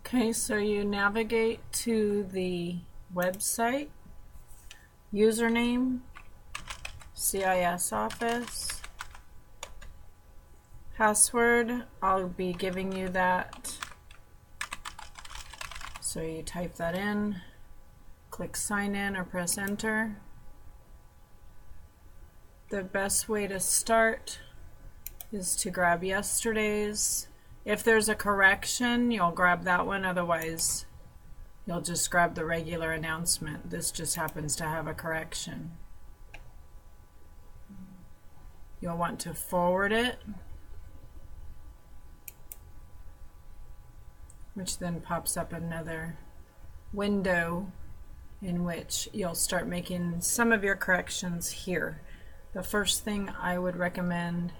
Okay, so you navigate to the website, username, CIS office, password, I'll be giving you that. So you type that in, click sign in or press enter. The best way to start is to grab yesterday's. If there's a correction, you'll grab that one, otherwise you'll just grab the regular announcement. This just happens to have a correction. You'll want to forward it, which then pops up another window in which you'll start making some of your corrections here. The first thing I would recommend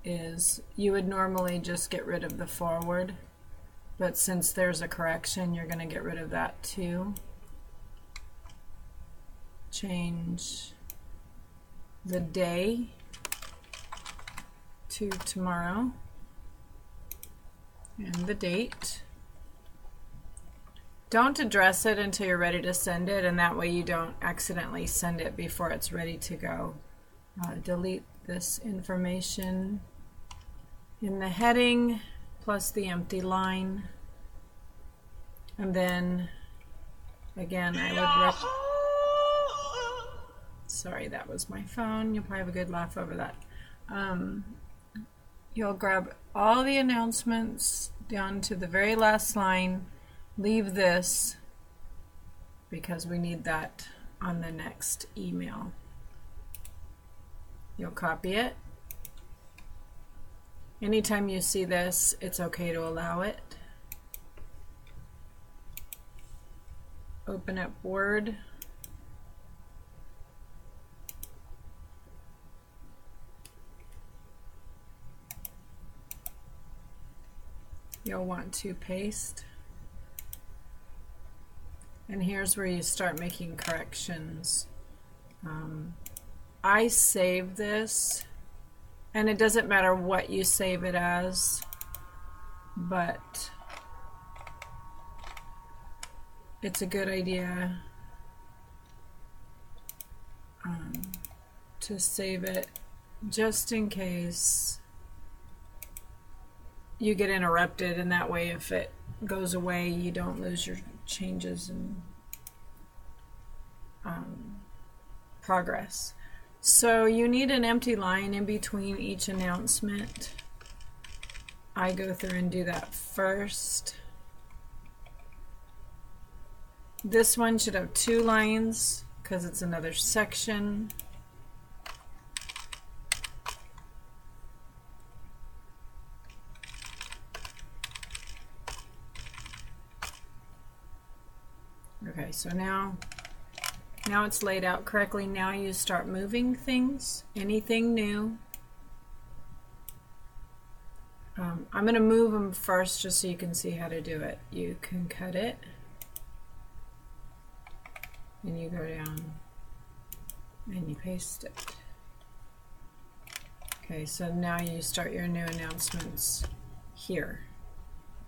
is you would normally just get rid of the forward, but since there's a correction, you're going to get rid of that too. Change the day to tomorrow and the date. Don't address it until you're ready to send it, and that way you don't accidentally send it before it's ready to go. Delete this information in the heading plus the empty line, and then again sorry, that was my phone. You'll probably have a good laugh over that. You'll grab all the announcements down to the very last line. Leave this because we need that on the next email. You'll copy it. Anytime you see this, it's okay to allow it. Open up Word. You'll want to paste. And here's where you start making corrections. I save this, and it doesn't matter what you save it as, but it's a good idea to save it just in case you get interrupted, and that way if it goes away you don't lose your changes and progress. So you need an empty line in between each announcement. I go through and do that first. This one should have 2 lines because it's another section. Okay, so now it's laid out correctly. Now you start moving things, anything new. I'm going to move them first just so you can see how to do it. You can cut it, and you go down and you paste it. Okay, so now you start your new announcements here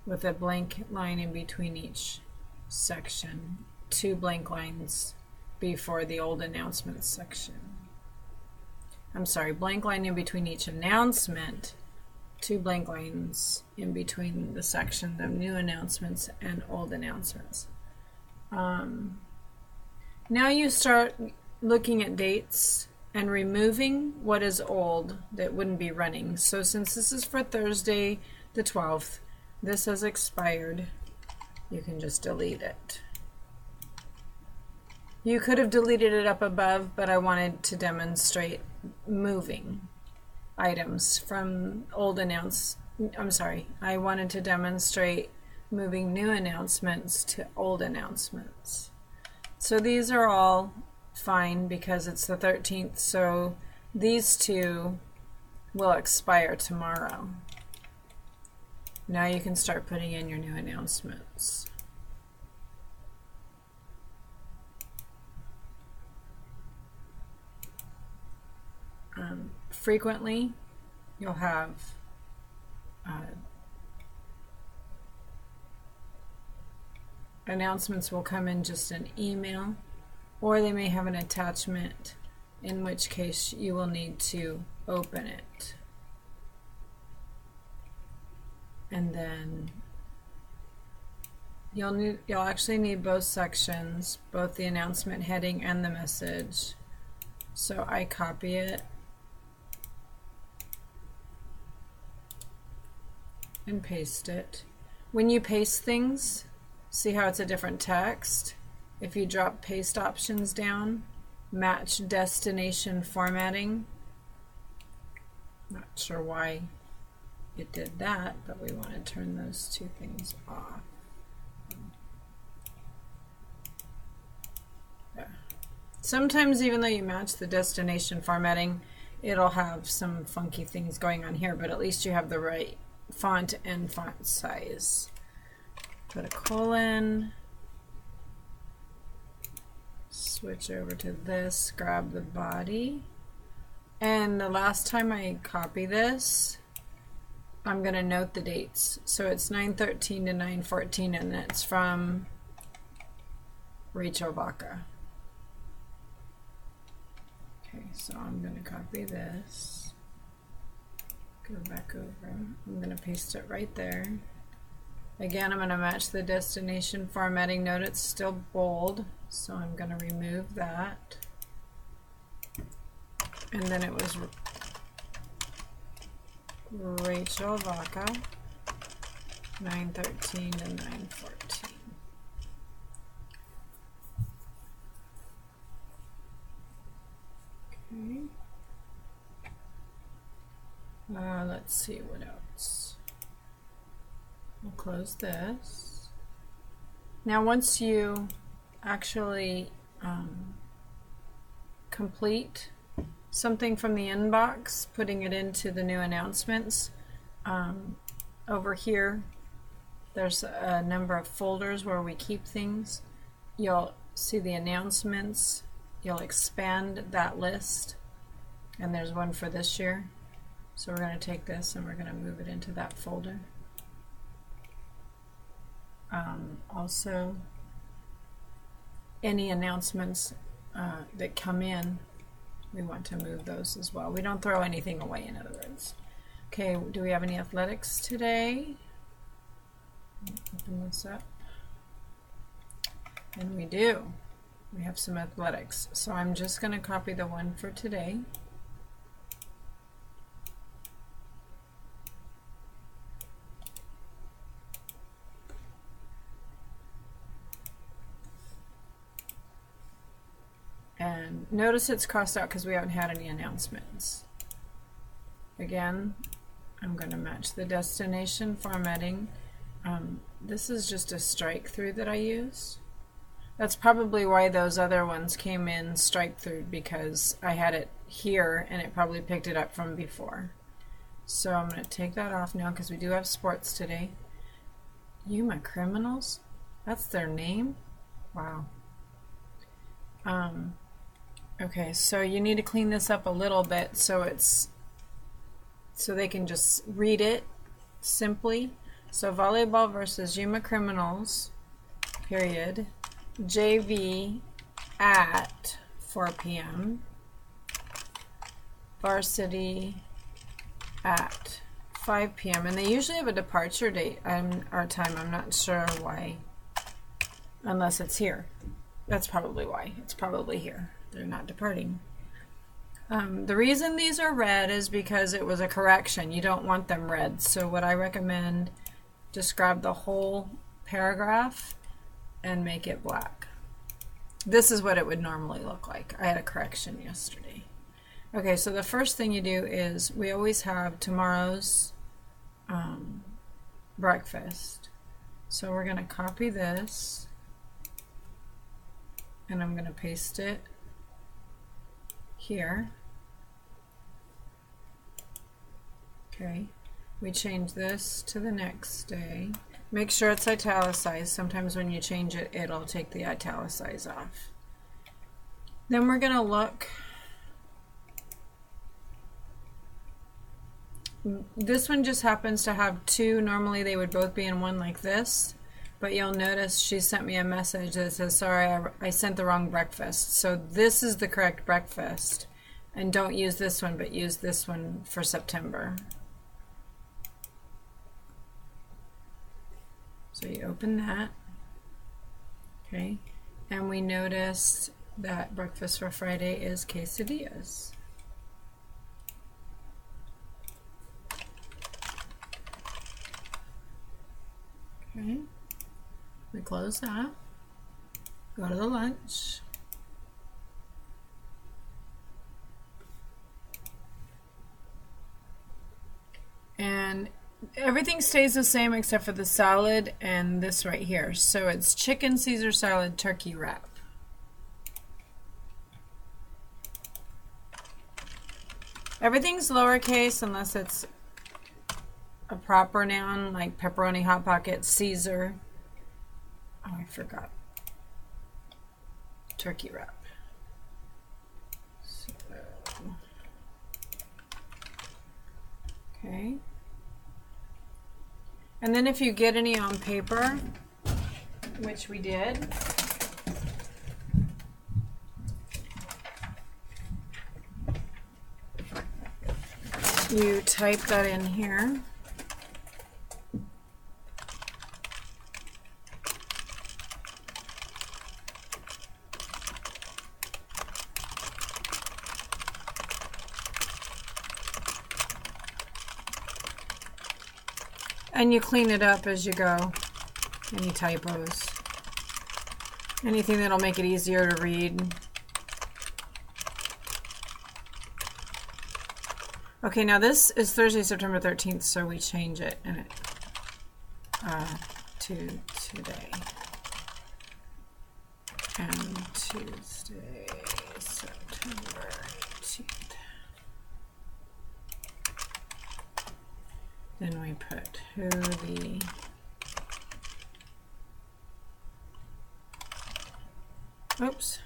with a blank line in between each section, 2 blank lines before the old announcements section. I'm sorry, blank line in between each announcement, 2 blank lines in between the section of new announcements and old announcements. Now you start looking at dates and removing what is old that wouldn't be running. So since this is for Thursday the 12th, this has expired. You can just delete it. You could have deleted it up above, but I wanted to demonstrate moving items from old I wanted to demonstrate moving new announcements to old announcements. So these are all fine because it's the 13th, so these 2 will expire tomorrow. Now you can start putting in your new announcements. Frequently, you'll have announcements will come in just an email, or they may have an attachment, in which case you will need to open it. And then you'll actually need both sections, both the announcement heading and the message. So I copy it and paste it. When you paste things, see how it's a different text? If you drop paste options down, match destination formatting. Not sure why it did that, but we want to turn those two things off. There. Sometimes even though you match the destination formatting, it'll have some funky things going on here, but at least you have the right font and font size. Put a colon, switch over to this, grab the body, and the last time I copy this, I'm going to note the dates. So it's 9/13 to 9/14, and it's from Rachel Baca. Okay, so I'm going to copy this, go back over, I'm going to paste it right there. Again, I'm going to match the destination formatting. Note it's still bold, so I'm going to remove that. And then it was Rachel Baca, 9/13 to 9/14. Okay. Let's see what else. We'll close this. Now once you actually complete something from the inbox, putting it into the new announcements, over here there's a number of folders where we keep things. You'll see the announcements, you'll expand that list, and there's one for this year. So we're going to take this and we're going to move it into that folder. Also, any announcements that come in, we want to move those as well. We don't throw anything away, in other words. Okay, do we have any athletics today? Open this up. And we do. We have some athletics. So I'm just going to copy the one for today. And notice it's crossed out because we haven't had any announcements. Again, I'm going to match the destination formatting. This is just a strike through that I use. That's probably why those other ones came in strike through, because I had it here and it probably picked it up from before. So I'm going to take that off now because we do have sports today. Yuma Criminals? That's their name? Wow. Okay, so you need to clean this up a little bit so they can just read it simply. So volleyball versus Yuma Criminals, period, JV at 4 p.m. Varsity at 5 p.m. And they usually have a departure date or time. I'm not sure why, unless it's here. That's probably why. It's probably here. They're not departing. The reason these are red is because it was a correction. You don't want them red. So what I recommend, just grab the whole paragraph and make it black. This is what it would normally look like. I had a correction yesterday. Okay, so the first thing you do is we always have tomorrow's breakfast. So we're going to copy this and I'm going to paste it here. Okay, we change this to the next day. Make sure it's italicized. Sometimes when you change it, it'll take the italicize off. Then we're going to look. This one just happens to have two. Normally they would both be in one like this, But you'll notice she sent me a message that says, sorry, I sent the wrong breakfast. So this is the correct breakfast. And don't use this one, but use this one for September. So you open that. Okay. And we notice that breakfast for Friday is quesadillas. Okay. We close that, go to the lunch, and everything stays the same except for the salad and this right here. So it's chicken Caesar salad turkey wrap. Everything's lowercase unless it's a proper noun like pepperoni hot pocket Caesar. Oh, I forgot. Turkey wrap. So, okay. And then if you get any on paper, which we did, you type that in here. And you clean it up as you go. Any typos. Anything that'll make it easier to read. Okay, now this is Thursday, September 13th, so we change it and to today. And Tuesday, September 18th. Then we put who the oops.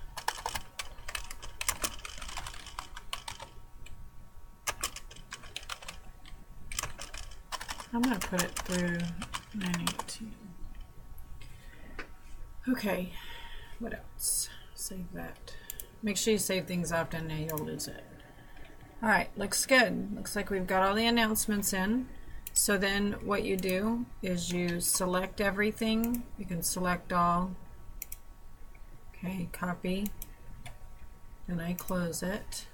I'm going to put it through 918. Okay, what else? Save that. Make sure you save things often or you'll lose it. Alright, looks good. Looks like we've got all the announcements in. So then what you do is you select everything. You can select all. Okay, copy. Then I close it.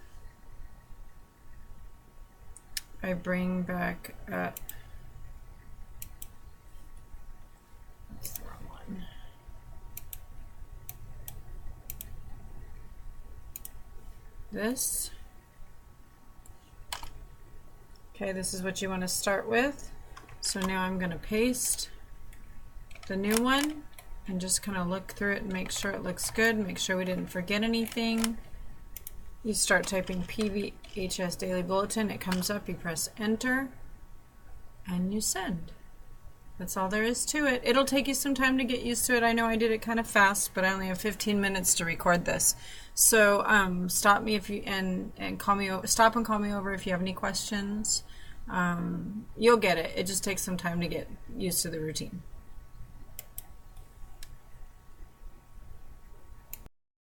I bring back up. That's the wrong one. This. Okay, this is what you want to start with. So now I'm going to paste the new one and just kind of look through it and make sure it looks good. Make sure we didn't forget anything. You start typing PVHS Daily Bulletin. It comes up. You press enter and you send. That's all there is to it. It'll take you some time to get used to it. I know I did it kind of fast, but I only have 15 minutes to record this. So stop me if you and call me. Stop and call me over if you have any questions. You'll get it. It just takes some time to get used to the routine.